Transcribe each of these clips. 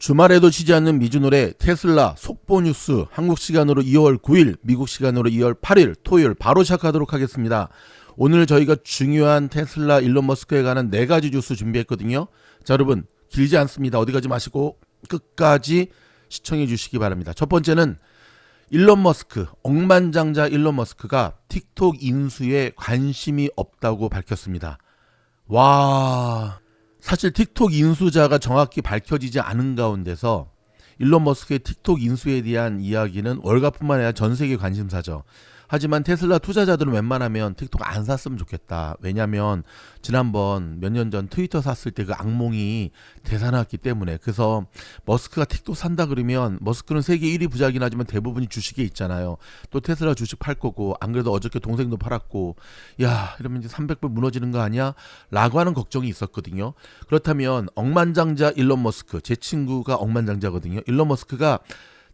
주말에도 쉬지 않는 미주노래 테슬라 속보 뉴스 한국 시간으로 2월 9일, 미국 시간으로 2월 8일 토요일 바로 시작하도록 하겠습니다. 오늘 저희가 중요한 테슬라 일론 머스크에 관한 4가지 뉴스 준비했거든요. 자, 여러분 길지 않습니다. 어디 가지 마시고 끝까지 시청해 주시기 바랍니다. 첫 번째는 일론 머스크, 억만장자 일론 머스크가 틱톡 인수에 관심이 없다고 밝혔습니다. 와... 사실 틱톡 인수자가 정확히 밝혀지지 않은 가운데서 일론 머스크의 틱톡 인수에 대한 이야기는 월가뿐만 아니라 전 세계 관심사죠. 하지만 테슬라 투자자들은 웬만하면 틱톡 안 샀으면 좋겠다. 왜냐면 지난번 몇 년 전 트위터 샀을 때 그 악몽이 되살아났기 때문에. 그래서 머스크가 틱톡 산다 그러면 머스크는 세계 1위 부자이긴 하지만 대부분이 주식에 있잖아요. 또 테슬라 주식 팔 거고, 안 그래도 어저께 동생도 팔았고, 야 이러면 이제 300불 무너지는 거 아니야? 라고 하는 걱정이 있었거든요. 그렇다면 억만장자 일론 머스크, 제 친구가 억만장자거든요. 일론 머스크가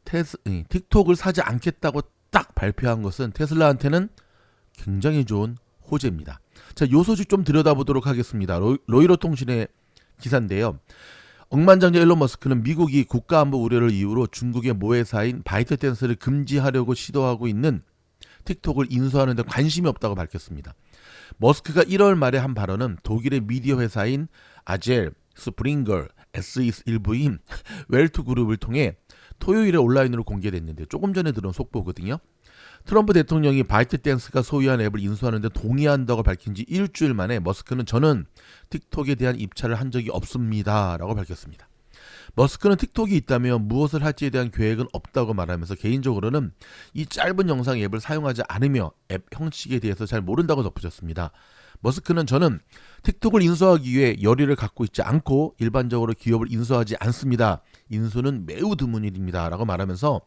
틱톡을 사지 않겠다고 딱 발표한 것은 테슬라한테는 굉장히 좋은 호재입니다. 자, 요 소식 좀 들여다보도록 하겠습니다. 로이터 통신의 기사인데요. 억만장자 일론 머스크는 미국이 국가안보 우려를 이유로 중국의 모회사인 바이트댄스를 금지하려고 시도하고 있는 틱톡을 인수하는 데 관심이 없다고 밝혔습니다. 머스크가 1월 말에 한 발언은 독일의 미디어 회사인 아젤, 스프링걸, S21부인 웰투 그룹을 통해 토요일에 온라인으로 공개됐는데 조금 전에 들은 속보거든요. 트럼프 대통령이 바이트댄스가 소유한 앱을 인수하는데 동의한다고 밝힌 지 일주일 만에 머스크는 저는 틱톡에 대한 입찰을 한 적이 없습니다 라고 밝혔습니다. 머스크는 틱톡이 있다면 무엇을 할지에 대한 계획은 없다고 말하면서 개인적으로는 이 짧은 영상 앱을 사용하지 않으며 앱 형식에 대해서 잘 모른다고 덧붙였습니다. 머스크는 저는 틱톡을 인수하기 위해 열의를 갖고 있지 않고 일반적으로 기업을 인수하지 않습니다. 인수는 매우 드문 일입니다 라고 말하면서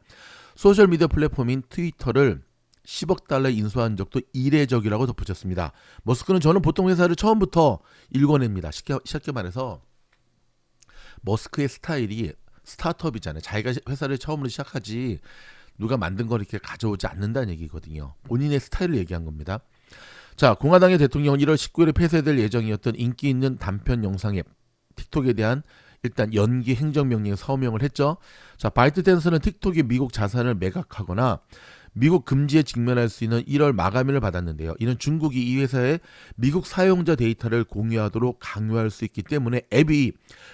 소셜미디어 플랫폼인 트위터를 10억 달러에 인수한 적도 이례적이라고 덧붙였습니다. 머스크는 저는 보통 회사를 처음부터 읽어냅니다. 쉽게 말해서 머스크의 스타일이 스타트업이잖아요. 자기가 회사를 처음으로 시작하지 누가 만든 걸 이렇게 가져오지 않는다는 얘기거든요. 본인의 스타일을 얘기한 겁니다. 자, 공화당의 대통령은 1월 19일에 폐쇄될 예정이었던 인기 있는 단편 영상 앱 틱톡에 대한 일단 연기 행정명령에 서명을 했죠. 자, 바이트댄스는 틱톡이 미국 자산을 매각하거나 미국 금지에 직면할 수 있는 1월 마감일을 받았는데요. 이는 중국이 이 회사의 미국 사용자 데이터를 공유하도록 강요할 수 있기 때문에 앱이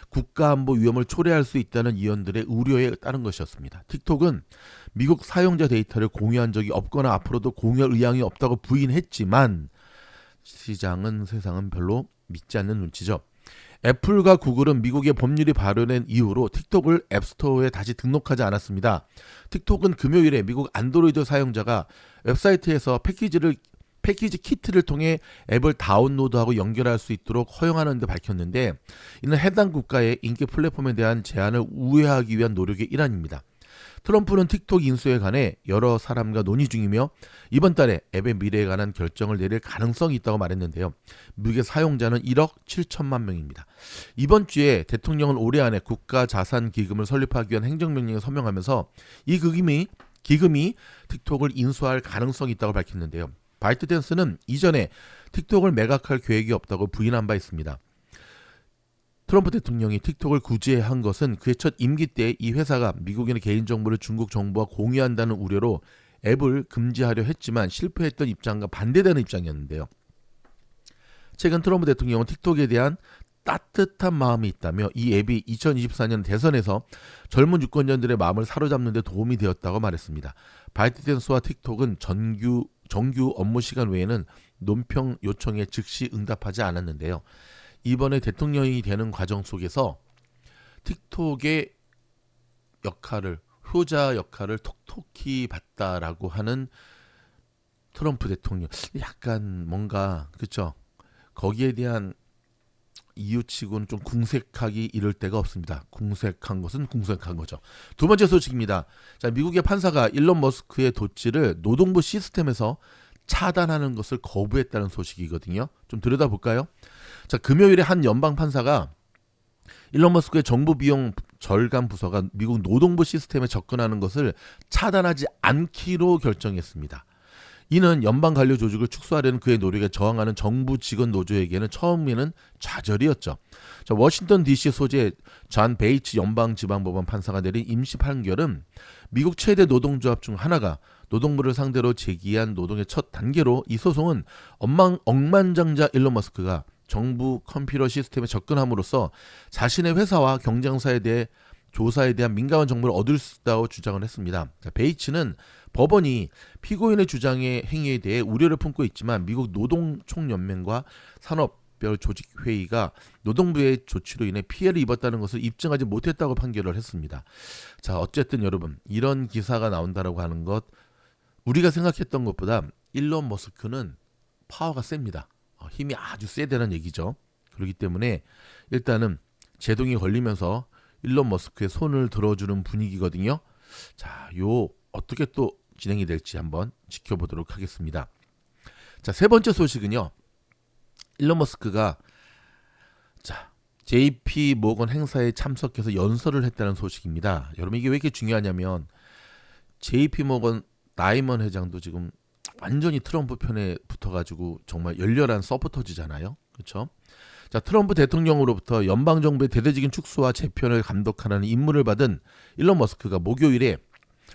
국가안보 위험을 초래할 수 있다는 의원들의 우려에 따른 것이었습니다. 틱톡은 미국 사용자 데이터를 공유한 적이 없거나 앞으로도 공유할 의향이 없다고 부인했지만 세상은 별로 믿지 않는 눈치죠. 애플과 구글은 미국의 법률이 발효된 이후로 틱톡을 앱스토어에 다시 등록하지 않았습니다. 틱톡은 금요일에 미국 안드로이드 사용자가 웹사이트에서 패키지 키트를 통해 앱을 다운로드하고 연결할 수 있도록 허용하는 데 밝혔는데, 이는 해당 국가의 인기 플랫폼에 대한 제한을 우회하기 위한 노력의 일환입니다. 트럼프는 틱톡 인수에 관해 여러 사람과 논의 중이며 이번 달에 앱의 미래에 관한 결정을 내릴 가능성이 있다고 말했는데요. 미국의 사용자는 1억 7천만 명입니다. 이번 주에 대통령은 올해 안에 국가자산기금을 설립하기 위한 행정명령에 서명하면서 이 기금이 틱톡을 인수할 가능성이 있다고 밝혔는데요. 바이트댄스는 이전에 틱톡을 매각할 계획이 없다고 부인한 바 있습니다. 트럼프 대통령이 틱톡을 구제한 것은 그의 첫 임기 때 이 회사가 미국인의 개인정보를 중국 정부와 공유한다는 우려로 앱을 금지하려 했지만 실패했던 입장과 반대되는 입장이었는데요. 최근 트럼프 대통령은 틱톡에 대한 따뜻한 마음이 있다며 이 앱이 2024년 대선에서 젊은 유권자들의 마음을 사로잡는 데 도움이 되었다고 말했습니다. 바이트댄스와 틱톡은 정규 업무 시간 외에는 논평 요청에 즉시 응답하지 않았는데요. 이번에 대통령이 되는 과정 속에서 틱톡의 효자 역할을 톡톡히 봤다라고 하는 트럼프 대통령, 약간 뭔가 그렇죠. 거기에 대한 이유치고는 좀 궁색하기 이를 데가 없습니다. 궁색한 것은 궁색한 거죠. 두 번째 소식입니다. 자, 미국의 판사가 일론 머스크의 도치를 노동부 시스템에서 차단하는 것을 거부했다는 소식이거든요. 좀 들여다볼까요? 자, 금요일에 한 연방 판사가 일론 머스크의 정부 비용 절감 부서가 미국 노동부 시스템에 접근하는 것을 차단하지 않기로 결정했습니다. 이는 연방 관료 조직을 축소하려는 그의 노력에 저항하는 정부 직원 노조에게는 처음에는 좌절이었죠. 자, 워싱턴 DC 소재 존 베이츠 연방지방법원 판사가 내린 임시 판결은 미국 최대 노동조합 중 하나가 노동부를 상대로 제기한 노동의 첫 단계로, 이 소송은 억만장자 일론 머스크가 정부 컴퓨터 시스템에 접근함으로써 자신의 회사와 경쟁사에 대해 조사에 대한 민감한 정보를 얻을 수 있다고 주장을 했습니다. 자, 베이츠는 법원이 피고인의 주장의 행위에 대해 우려를 품고 있지만 미국 노동총연맹과 산업별 조직회의가 노동부의 조치로 인해 피해를 입었다는 것을 입증하지 못했다고 판결을 했습니다. 자, 어쨌든 여러분, 이런 기사가 나온다라고 하는 것, 우리가 생각했던 것보다 일론 머스크는 파워가 셉니다. 힘이 아주 세다는 얘기죠. 그렇기 때문에 일단은 제동이 걸리면서 일론 머스크의 손을 들어주는 분위기거든요. 자, 요 어떻게 또 진행이 될지 한번 지켜보도록 하겠습니다. 자, 세 번째 소식은요. 일론 머스크가 JP 모건 행사에 참석해서 연설을 했다는 소식입니다. 여러분, 이게 왜 이렇게 중요하냐면 JP 모건 나이먼 회장도 지금 완전히 트럼프 편에 붙어가지고 정말 열렬한 서포터즈잖아요. 그렇죠? 자, 트럼프 대통령으로부터 연방정부의 대대적인 축소와 재편을 감독하는 임무를 받은 일론 머스크가 목요일에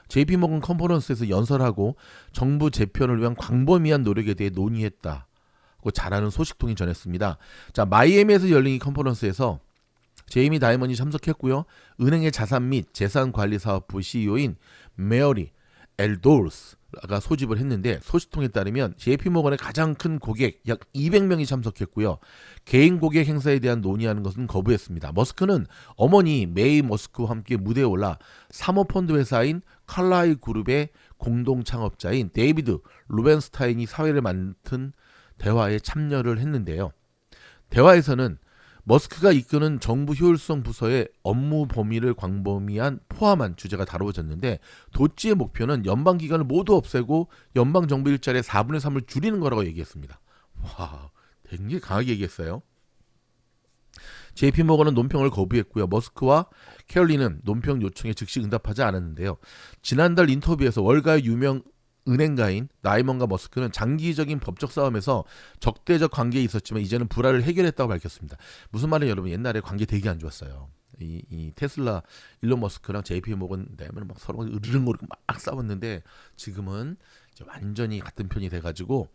JP모건 컨퍼런스에서 연설하고 정부 재편을 위한 광범위한 노력에 대해 논의했다고 잘하는 소식통이 전했습니다. 자, 마이애미에서 열린 이 컨퍼런스에서 제이미 다이먼이 참석했고요. 은행의 자산 및 재산관리사업부 CEO인 메어리 엘도르스가 소집을 했는데, 소식통에 따르면 JP모건의 가장 큰 고객 약 200명이 참석했고요. 개인 고객 행사에 대한 논의하는 것은 거부했습니다. 머스크는 어머니 메이 머스크와 함께 무대에 올라 사모펀드 회사인 칼라이 그룹의 공동 창업자인 데이비드 루벤스타인이 사회를 맡은 대화에 참여를 했는데요. 대화에서는 머스크가 이끄는 정부 효율성 부서의 업무 범위를 광범위한 포함한 주제가 다뤄졌는데, 도지의 목표는 연방기관을 모두 없애고 연방정부 일자리의 4분의 3을 줄이는 거라고 얘기했습니다. 와, 굉장히 강하게 얘기했어요. JP모건은 논평을 거부했고요. 머스크와 캐럴리는 논평 요청에 즉시 응답하지 않았는데요. 지난달 인터뷰에서 월가의 유명 은행가인 나이먼과 머스크는 장기적인 법적 싸움에서 적대적 관계에 있었지만 이제는 불화를 해결했다고 밝혔습니다. 무슨 말이에요, 여러분? 옛날에 관계 되게 안 좋았어요. 이 테슬라 일론 머스크랑 JP모건 내면 막 서로 으르렁거리고 막 싸웠는데, 지금은 이제 완전히 같은 편이 돼가지고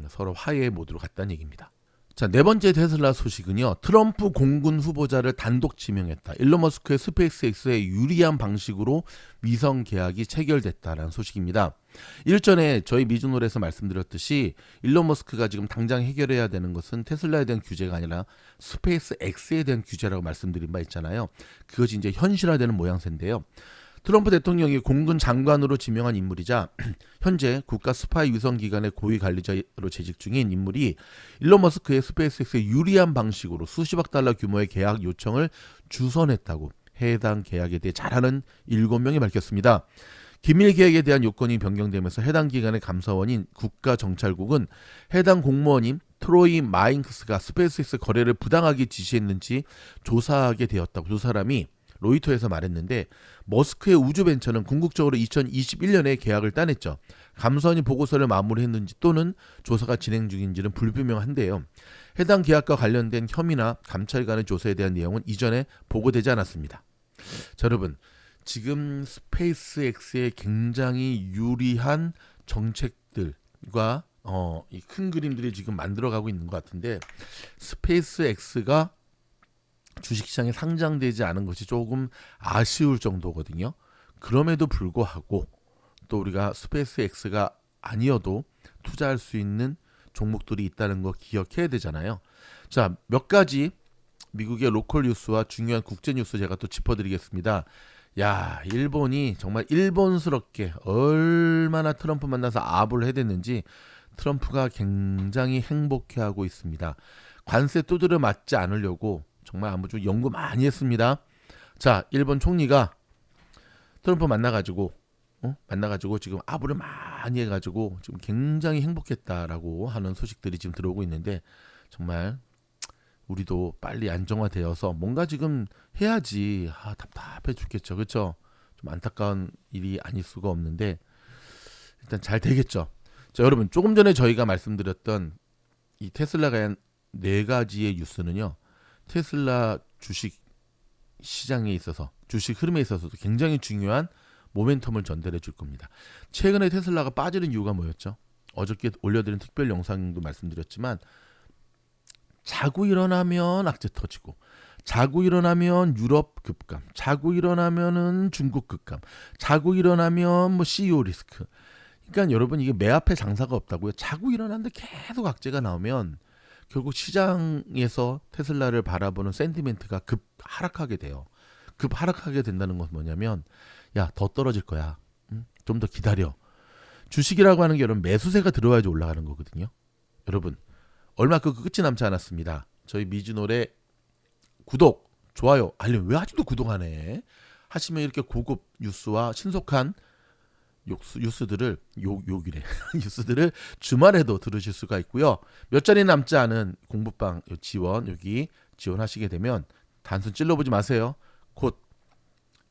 서로 화해의 모드로 갔다는 얘기입니다. 자, 네 번째 테슬라 소식은요. 트럼프 공군 후보자를 단독 지명했다. 일론 머스크의 스페이스X에 유리한 방식으로 위성 계약이 체결됐다라는 소식입니다. 일전에 저희 미주노래에서 말씀드렸듯이 일론 머스크가 지금 당장 해결해야 되는 것은 테슬라에 대한 규제가 아니라 스페이스X에 대한 규제라고 말씀드린 바 있잖아요. 그것이 이제 현실화되는 모양새인데요. 트럼프 대통령이 공군 장관으로 지명한 인물이자 현재 국가 스파이 위성기관의 고위 관리자로 재직 중인 인물이 일론 머스크의 스페이스X에 유리한 방식으로 수십억 달러 규모의 계약 요청을 주선했다고 해당 계약에 대해 잘 아는 7명이 밝혔습니다. 기밀 계약에 대한 요건이 변경되면서 해당 기관의 감사원인 국가정찰국은 해당 공무원인 트로이 마잉크스가 스페이스X 거래를 부당하게 지시했는지 조사하게 되었다고 두 사람이 로이터에서 말했는데, 머스크의 우주벤처는 궁극적으로 2021년에 계약을 따냈죠. 감사원이 보고서를 마무리했는지 또는 조사가 진행 중인지는 불분명한데요. 해당 계약과 관련된 혐의나 감찰관의 조사에 대한 내용은 이전에 보고되지 않았습니다. 자, 여러분, 지금 스페이스X에 굉장히 유리한 정책들과 이 큰 그림들이 지금 만들어가고 있는 것 같은데, 스페이스X가 주식시장에 상장되지 않은 것이 조금 아쉬울 정도거든요. 그럼에도 불구하고 또 우리가 스페이스X가 아니어도 투자할 수 있는 종목들이 있다는 거 기억해야 되잖아요. 자, 몇 가지 미국의 로컬 뉴스와 중요한 국제 뉴스 제가 또 짚어드리겠습니다. 야, 일본이 정말 일본스럽게 얼마나 트럼프 만나서 아부를 해댔는지 트럼프가 굉장히 행복해하고 있습니다. 관세 두드려 맞지 않으려고 정말 아무튼 연구 많이 했습니다. 자, 일본 총리가 트럼프 만나가지고 지금 아부를 많이 해가지고 지금 굉장히 행복했다라고 하는 소식들이 지금 들어오고 있는데, 정말 우리도 빨리 안정화되어서 뭔가 지금 해야지. 답답해 죽겠죠, 그렇죠? 좀 안타까운 일이 아닐 수가 없는데 일단 잘 되겠죠. 자, 여러분 조금 전에 저희가 말씀드렸던 이 테슬라가 한 네 가지의 뉴스는요. 테슬라 주식 시장에 있어서 주식 흐름에 있어서도 굉장히 중요한 모멘텀을 전달해 줄 겁니다. 최근에 테슬라가 빠지는 이유가 뭐였죠? 어저께 올려드린 특별 영상도 말씀드렸지만 자고 일어나면 악재 터지고 자고 일어나면 유럽 급감, 자고 일어나면은 중국 급감, 자고 일어나면 뭐 CEO 리스크. 그러니까 여러분 이게 매 앞에 장사가 없다고요. 자고 일어났는데 계속 악재가 나오면 결국 시장에서 테슬라를 바라보는 센티멘트가 급 하락하게 돼요. 급 하락하게 된다는 건 뭐냐면 야, 더 떨어질 거야. 좀 더 기다려. 주식이라고 하는 게 여러분 매수세가 들어와야지 올라가는 거거든요. 여러분 얼마 그 끝이 남지 않았습니다. 저희 미주노래 구독, 좋아요, 알림 왜 아직도 구독 안 해? 하시면 이렇게 고급 뉴스와 신속한 뉴스들을 욕이래 뉴스들을 주말에도 들으실 수가 있고요. 몇 자리 남지 않은 공부방 지원 여기 지원하시게 되면 단순 찔러보지 마세요. 곧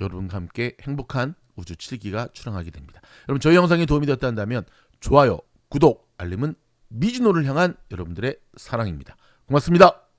여러분과 함께 행복한 우주 7기가 출항하게 됩니다. 여러분 저희 영상이 도움이 되었다면 좋아요, 구독, 알림은 미주노를 향한 여러분들의 사랑입니다. 고맙습니다.